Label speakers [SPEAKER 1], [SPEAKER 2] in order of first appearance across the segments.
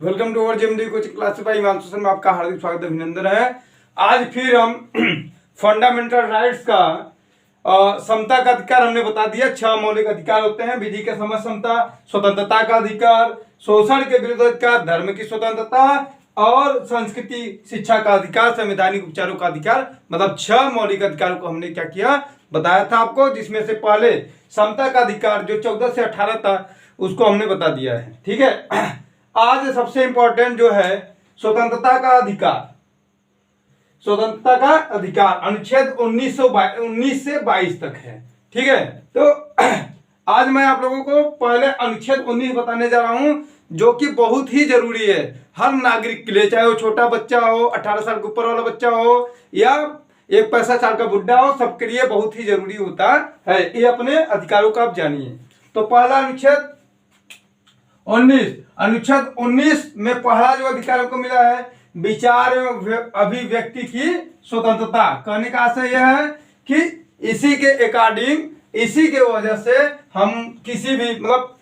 [SPEAKER 1] Welcome to our JMD coaching class by Himanshu Sharma, आपका हार्दिक स्वागत अभिनंदन है। आज फिर हम फंडामेंटल राइट्स का समता का अधिकार हमने बता दिया। 6 मौलिक अधिकार होते हैं। विधि के समक्ष समता, स्वतंत्रता का अधिकार, शोषण के विरुद्ध अधिकार, धर्म की स्वतंत्रता और संस्कृति शिक्षा का अधिकार, संवैधानिक उपचारों का अधिकार, मतलब 6 मौलिक अधिकारों को हमने क्या किया बताया था आपको, जिसमें से पहले समता का अधिकार जो 14 से 18 था उसको हमने बता दिया है। ठीक है, आज सबसे इंपॉर्टेंट जो है स्वतंत्रता का अधिकार। स्वतंत्रता का अधिकार अनुच्छेद 19 से 22 तक है। ठीक है, तो आज मैं आप लोगों को पहले अनुच्छेद 19 बताने जा रहा हूं, जो कि बहुत ही जरूरी है हर नागरिक के लिए, चाहे वो छोटा बच्चा हो, 18 साल के ऊपर वाला बच्चा हो या 65 साल का बुढ़ा हो, सबके लिए बहुत ही जरूरी होता है। ये अपने अधिकारों का आप जानिए। तो पहला अनुच्छेद 19 में पहला जो अधिकारों को मिला है विचार एवं अभिव्यक्ति की स्वतंत्रता। कहने का आशय यह है कि इसी के अकॉर्डिंग, इसी के वजह से हम किसी भी मतलब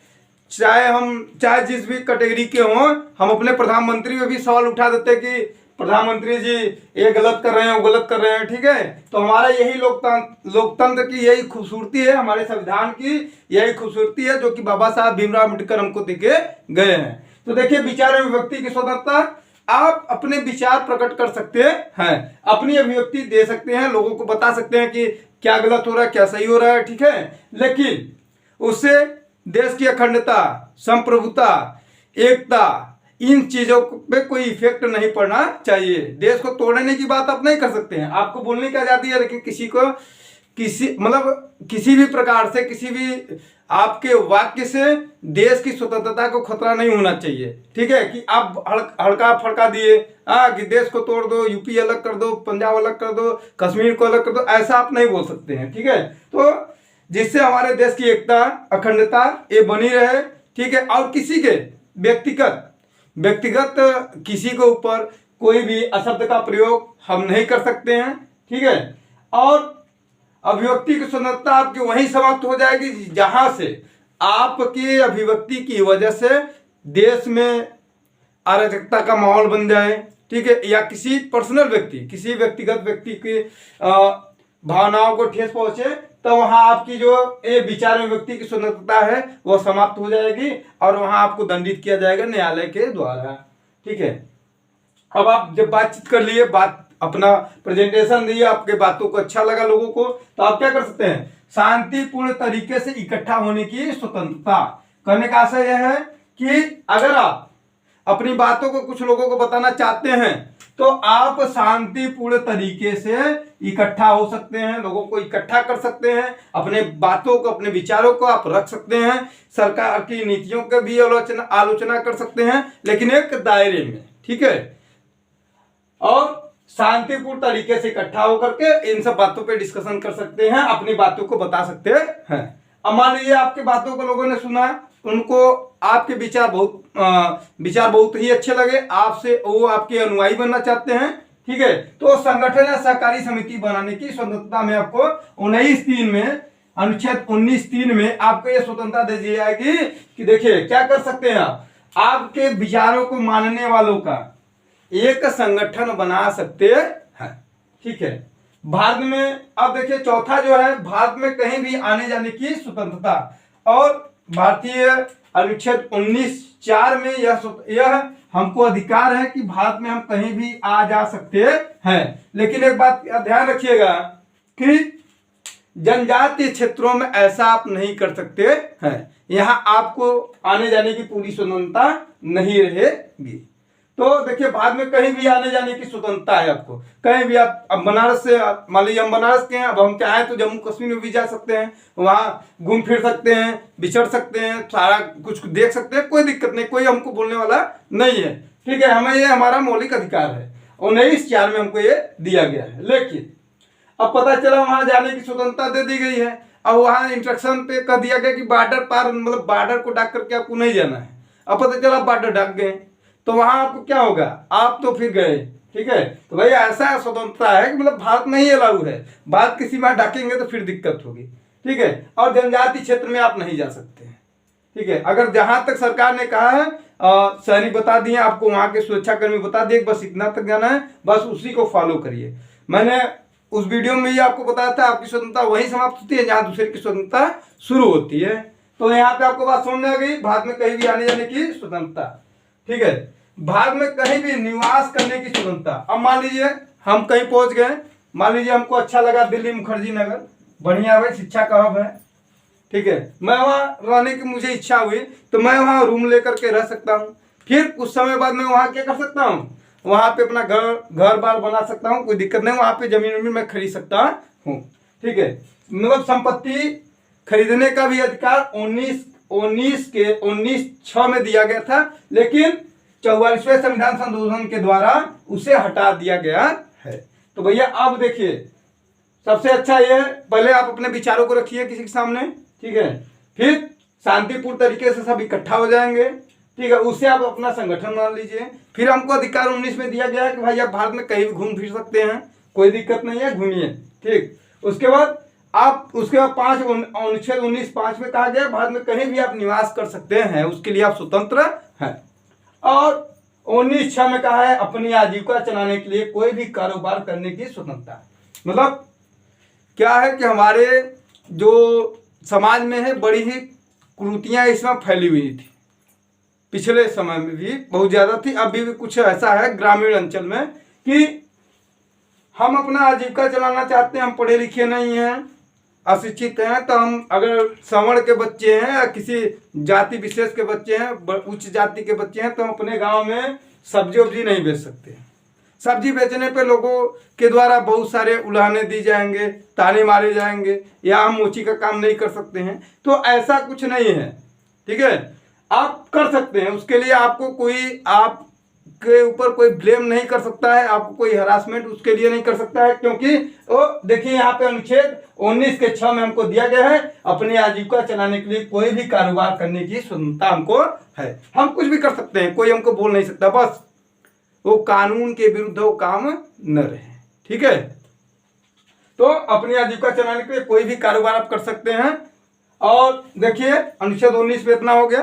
[SPEAKER 1] चाहे जिस भी कैटेगरी के हों, हम अपने प्रधानमंत्री में भी सवाल उठा देते हैं कि प्रधानमंत्री जी ये गलत कर रहे हैं, वो गलत कर रहे हैं। ठीक है, तो हमारा यही लोकतंत्र की यही खूबसूरती है, हमारे संविधान की यही खूबसूरती है जो कि बाबा साहब भीमराव अम्बेडकर हमको देके गए हैं। तो देखिए, विचार एवं व्यक्ति की स्वतंत्रता, आप अपने विचार प्रकट कर सकते हैं, अपनी अभिव्यक्ति दे सकते हैं, लोगों को बता सकते हैं कि क्या गलत हो रहा है, क्या सही हो रहा है। ठीक है, लेकिन उससे देश की अखंडता, संप्रभुता, एकता, इन चीजों पे कोई इफेक्ट नहीं पड़ना चाहिए। देश को तोड़ने की बात आप नहीं कर सकते हैं, आपको बोलने की आजादी है, लेकिन किसी भी प्रकार से, किसी भी आपके वाक्य से देश की स्वतंत्रता को खतरा नहीं होना चाहिए। ठीक है, कि आप हड़का फड़का दिए कि देश को तोड़ दो, यूपी अलग कर दो, पंजाब अलग कर दो, कश्मीर को अलग कर दो, ऐसा आप नहीं बोल सकते हैं। ठीक है, तो जिससे हमारे देश की एकता, अखंडता ये बनी रहे। ठीक है, और किसी के व्यक्तिगत किसी के ऊपर कोई भी अशब्द का प्रयोग हम नहीं कर सकते हैं। ठीक है, और अभिव्यक्ति की स्वतंत्रता आपकी वहीं समाप्त हो जाएगी जहां से आपकी अभिव्यक्ति की वजह से देश में अराजकता का माहौल बन जाए। ठीक है, या किसी पर्सनल व्यक्ति, किसी व्यक्तिगत व्यक्ति की भावनाओं को ठेस पहुंचे, तो वहां आपकी जो ये विचार में व्यक्ति की स्वतंत्रता है वो समाप्त हो जाएगी और वहां आपको दंडित किया जाएगा न्यायालय के द्वारा। ठीक है, अब आप जब बातचीत कर लिए, बात अपना प्रेजेंटेशन दिए, आपके बातों को अच्छा लगा लोगों को, तो आप क्या कर सकते हैं, शांतिपूर्ण तरीके से इकट्ठा होने की स्वतंत्रता। कहने का आशय यह है कि अगर आप अपनी बातों को कुछ लोगों को बताना चाहते हैं तो आप शांतिपूर्ण तरीके से इकट्ठा हो सकते हैं, लोगों को इकट्ठा कर सकते हैं, अपने बातों को, अपने विचारों को आप रख सकते हैं, सरकार की नीतियों का भी आलोचना कर सकते हैं, लेकिन एक दायरे में। ठीक है, और शांतिपूर्ण तरीके से इकट्ठा होकर के इन सब बातों पे डिस्कशन कर सकते हैं, अपनी बातों को बता सकते हैं। अब मान लीजिए आपकी बातों को लोगों ने सुना, उनको आपके विचार बहुत ही अच्छे लगे, आपसे वो आपके अनुयायी बनना चाहते हैं। ठीक है, तो संगठन या सहकारी समिति बनाने की स्वतंत्रता में आपको 19(3) में, अनुच्छेद 19(3) में आपको ये स्वतंत्रता दे दी जाएगी कि देखिए क्या कर सकते हैं, आपके विचारों को मानने वालों का एक संगठन बना सकते हैं। ठीक है, भारत में अब देखिए चौथा जो है, भारत में कहीं भी आने जाने की स्वतंत्रता, और भारतीय अनुच्छेद 19(4) में यह हमको अधिकार है कि भारत में हम कहीं भी आ जा सकते हैं। लेकिन एक बात ध्यान रखिएगा कि जनजातीय क्षेत्रों में ऐसा आप नहीं कर सकते हैं, यहां आपको आने जाने की पूरी स्वतंत्रता नहीं रहेगी। तो देखिए, भारत में कहीं भी आने जाने की स्वतंत्रता है आपको, कहीं भी आप, अब बनारस से, मान लीजिए हम बनारस के हैं, अब हम चाहें तो जम्मू कश्मीर में भी जा सकते हैं, वहां घूम फिर सकते हैं, विचर सकते हैं, सारा कुछ देख सकते हैं, कोई दिक्कत नहीं, कोई हमको बोलने वाला नहीं है। ठीक है, हमें ये हमारा मौलिक अधिकार है, 19(4) में हमको ये दिया गया है। लेकिन अब पता चला वहां जाने की स्वतंत्रता दे दी गई है, अब वहां इंस्ट्रक्शन पे कह दिया गया कि बॉर्डर पार, मतलब बॉर्डर को ढक करके आपको नहीं जाना है। अब पता चला बॉर्डर ढक गए, तो वहां आपको क्या होगा, आप तो फिर गए। ठीक है, तो भाई ऐसा स्वतंत्रता है कि मतलब भारत में ही अलाउ है, बात किसी में डाकेंगे तो फिर दिक्कत होगी। ठीक है, और जनजातीय क्षेत्र में आप नहीं जा सकते हैं। ठीक है, अगर जहां तक सरकार ने कहा है सैनिक बता दिए, आपको वहां के सुरक्षाकर्मी बता दिए, बस इतना तक जाना है, बस उसी को फॉलो करिए। मैंने उस वीडियो में ही आपको बताया था आपकी स्वतंत्रता वहीं समाप्त होती है जहां दूसरे की स्वतंत्रता शुरू होती है। तो यहाँ पे आपको बात समझ में आ गई, भारत में कहीं भी आने जाने की स्वतंत्रता। ठीक है, भारत में कहीं भी निवास करने की स्वतंत्रता। अब मान लीजिए हम कहीं पहुंच गए, मान लीजिए हमको अच्छा लगा दिल्ली मुखर्जी नगर, बढ़िया भाई, शिक्षा का हब है, ठीक है, मैं वहां रहने की मुझे इच्छा हुई तो मैं वहां रूम लेकर के रह सकता हूँ। फिर कुछ समय बाद मैं वहां क्या कर सकता हूँ, वहां पे अपना घर बार बना सकता हूँ, कोई दिक्कत नहीं, वहां पे जमीन मैं खरीद सकता हूँ। ठीक है, मतलब संपत्ति खरीदने का भी अधिकार 19/6 में दिया गया था, लेकिन 44वें संविधान संशोधन के द्वारा उसे हटा दिया गया है। तो भैया अब देखिए, सबसे अच्छा ये है, पहले आप अपने विचारों को रखिए किसी के सामने, ठीक है, फिर शांतिपूर्ण तरीके से सब इकट्ठा हो जाएंगे, ठीक है, उससे आप अपना संगठन बना लीजिए। फिर हमको अधिकार 19 में दिया गया है कि भाई आप भारत में कहीं भी घूम फिर सकते हैं, कोई दिक्कत नहीं है, घूमिए। ठीक, उसके बाद अनुच्छेद 19(5) में कहा गया भारत में कहीं भी आप निवास कर सकते हैं, उसके लिए आप स्वतंत्र हैं। और 19(6) में कहा है अपनी आजीविका चलाने के लिए कोई भी कारोबार करने की स्वतंत्रता। मतलब क्या है कि हमारे जो समाज में है बड़ी ही कुरीतियां इसमें फैली हुई थी, पिछले समय में भी बहुत ज्यादा थी, अभी भी कुछ ऐसा है ग्रामीण अंचल में कि हम अपना आजीविका चलाना चाहते हैं, हम पढ़े लिखे नहीं हैं, अशिक्षित हैं, तो हम अगर सवर्ण के बच्चे हैं या किसी जाति विशेष के बच्चे हैं, उच्च जाति के बच्चे हैं, तो हम अपने गांव में सब्जी वब्जी नहीं बेच सकते। सब्जी बेचने पे लोगों के द्वारा बहुत सारे उलाहने दी जाएंगे, ताने मारे जाएंगे, या हम मोची का काम नहीं कर सकते हैं। तो ऐसा कुछ नहीं है, ठीक है, आप कर सकते हैं, उसके लिए आपको कोई आपके ऊपर कोई ब्लेम नहीं कर सकता है, आपको कोई हरासमेंट उसके लिए नहीं कर सकता है, क्योंकि वो देखिए यहाँ पे अनुच्छेद 19(6) में हमको दिया गया है अपनी आजीविका चलाने के लिए कोई भी कारोबार करने की स्वतंत्रता हमको है, हम कुछ भी कर सकते हैं, कोई हमको बोल नहीं सकता, बस वो कानून के विरुद्ध वो काम न रहे। ठीक है, तो अपनी आजीविका चलाने के लिए कोई भी कारोबार आप कर सकते हैं। और देखिए अनुच्छेद 19 पे इतना हो गया,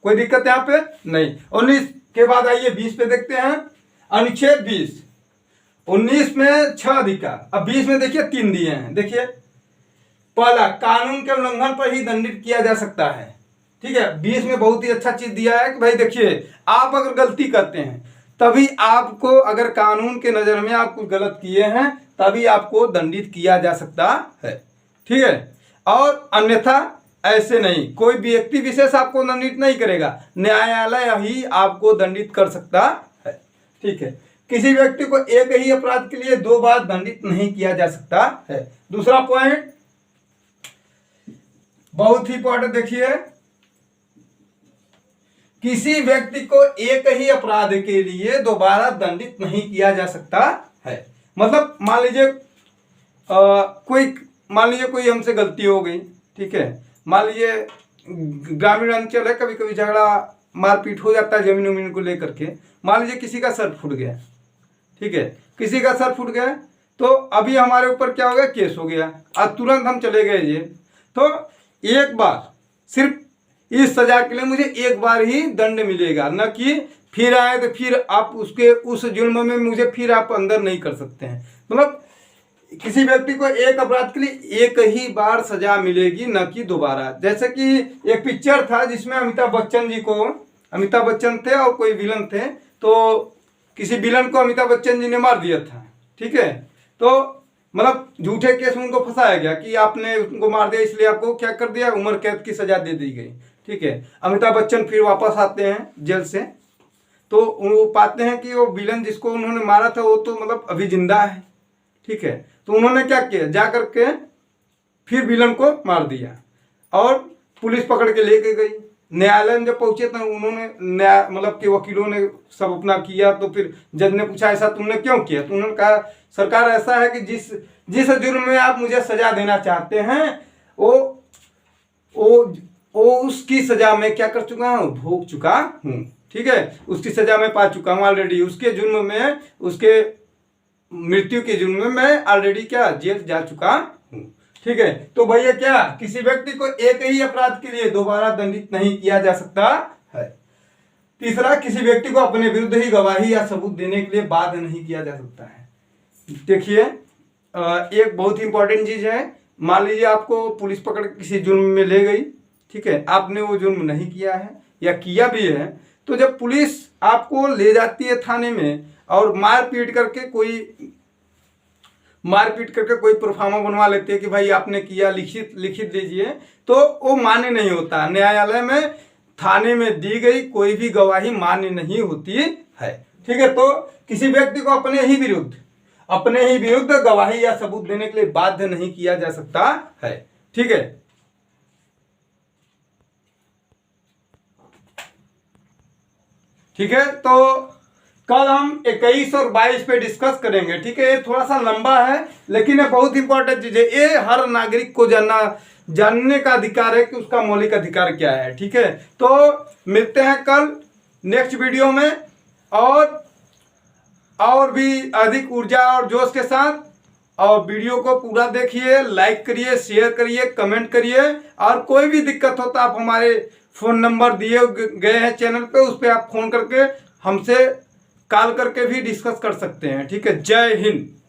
[SPEAKER 1] कोई दिक्कत यहाँ पे नहीं। 19 के बाद आइए 20 पे देखते हैं। अनुच्छेद 20, 19 में 6 अधिकार, अब 20 में देखिए 3 दिए हैं। देखिए पहला, कानून के उल्लंघन पर ही दंडित किया जा सकता है। ठीक है, 20 में बहुत ही अच्छा चीज दिया है कि भाई देखिए आप अगर गलती करते हैं तभी आपको, अगर कानून के नजर में आप कुछ गलत किए हैं तभी आपको दंडित किया जा सकता है। ठीक है, और अन्यथा ऐसे नहीं, कोई व्यक्ति विशेष आपको दंडित नहीं करेगा, न्यायालय ही आपको दंडित कर सकता है। ठीक है, किसी व्यक्ति को एक ही अपराध के लिए 2 बार दंडित नहीं किया जा सकता है। दूसरा पॉइंट बहुत ही इंपॉर्टेंट, देखिए किसी व्यक्ति को एक ही अपराध के लिए दोबारा दंडित नहीं किया जा सकता है। मतलब मान लीजिए कोई हमसे गलती हो गई, ठीक है, मान लीजिए ग्रामीण अंचल है, कभी कभी झगड़ा मारपीट हो जाता है जमीन उमीन को लेकर के, मान लीजिए किसी का सर फूट गया, ठीक है, किसी का सर फूट गया तो अभी हमारे ऊपर क्या हो गया, केस हो गया, आज तुरंत हम चले गए जेल, तो एक बार सिर्फ इस सजा के लिए मुझे एक बार ही दंड मिलेगा, न कि फिर आए तो फिर आप उसके उस जुर्म में मुझे फिर आप अंदर नहीं कर सकते हैं। मतलब किसी व्यक्ति को एक अपराध के लिए एक ही बार सजा मिलेगी, न कि दोबारा। जैसे कि एक पिक्चर था जिसमें अमिताभ बच्चन थे और कोई विलन थे, तो किसी विलन को अमिताभ बच्चन जी ने मार दिया था। ठीक है, तो मतलब झूठे केस में उनको फंसाया गया कि आपने उनको मार दिया इसलिए आपको क्या कर दिया, उम्र कैद की सजा दे दी गई। ठीक है, अमिताभ बच्चन फिर वापस आते हैं जेल से, तो वो पाते हैं कि वो विलन जिसको उन्होंने मारा था वो तो मतलब अभी जिंदा है। ठीक है, तो उन्होंने क्या किया, जा करके फिर विलन को मार दिया और पुलिस पकड़ के लेके गई। न्यायालय में जब पहुंचे तो उन्होंने मतलब कि वकीलों ने सब अपना किया, तो फिर जज ने पूछा ऐसा तुमने क्यों किया, तो उन्होंने कहा सरकार ऐसा है कि जिस जुर्म में आप मुझे सजा देना चाहते हैं वो उसकी सजा में क्या कर चुका हूँ, भोग चुका हूँ। ठीक है, उसकी सजा मैं पा चुका हूँ ऑलरेडी, उसके जुर्म में, उसके मृत्यु के जुर्म में मैं ऑलरेडी क्या जेल जा चुका हूँ। ठीक है, तो भैया क्या किसी व्यक्ति को एक ही अपराध के लिए दोबारा दंडित नहीं किया जा सकता है। तीसरा, किसी व्यक्ति को अपने विरुद्ध ही गवाही या सबूत देने के लिए बाध्य नहीं किया जा सकता है। देखिए, एक बहुत ही इंपॉर्टेंट चीज है। मान लीजिए आपको पुलिस पकड़ के किसी जुर्म में ले गई, ठीक है, आपने वो जुर्म नहीं किया है या किया भी है, तो जब पुलिस आपको ले जाती है थाने में और मारपीट करके कोई प्रोफार्मा बनवा लेते हैं कि भाई आपने किया, लिखित दीजिए, तो वो मान्य नहीं होता। न्यायालय में थाने में दी गई कोई भी गवाही मान्य नहीं होती है। ठीक है, तो किसी व्यक्ति को अपने ही विरुद्ध गवाही या सबूत देने के लिए बाध्य नहीं किया जा सकता है। ठीक है, तो कल हम 21 और 22 पे डिस्कस करेंगे। ठीक है, ये थोड़ा सा लंबा है लेकिन ये बहुत इंपॉर्टेंट चीज है। ये हर नागरिक को जानने का अधिकार है कि उसका मौलिक अधिकार क्या है। ठीक है, तो मिलते हैं कल नेक्स्ट वीडियो में और भी अधिक ऊर्जा और जोश के साथ। और वीडियो को पूरा देखिए, लाइक करिए, शेयर करिए, कमेंट करिए, और कोई भी दिक्कत हो तो आप हमारे फ़ोन नंबर दिए गए हैं चैनल पे, उस पर आप फ़ोन करके हमसे कॉल करके भी डिस्कस कर सकते हैं। ठीक है, जय हिंद।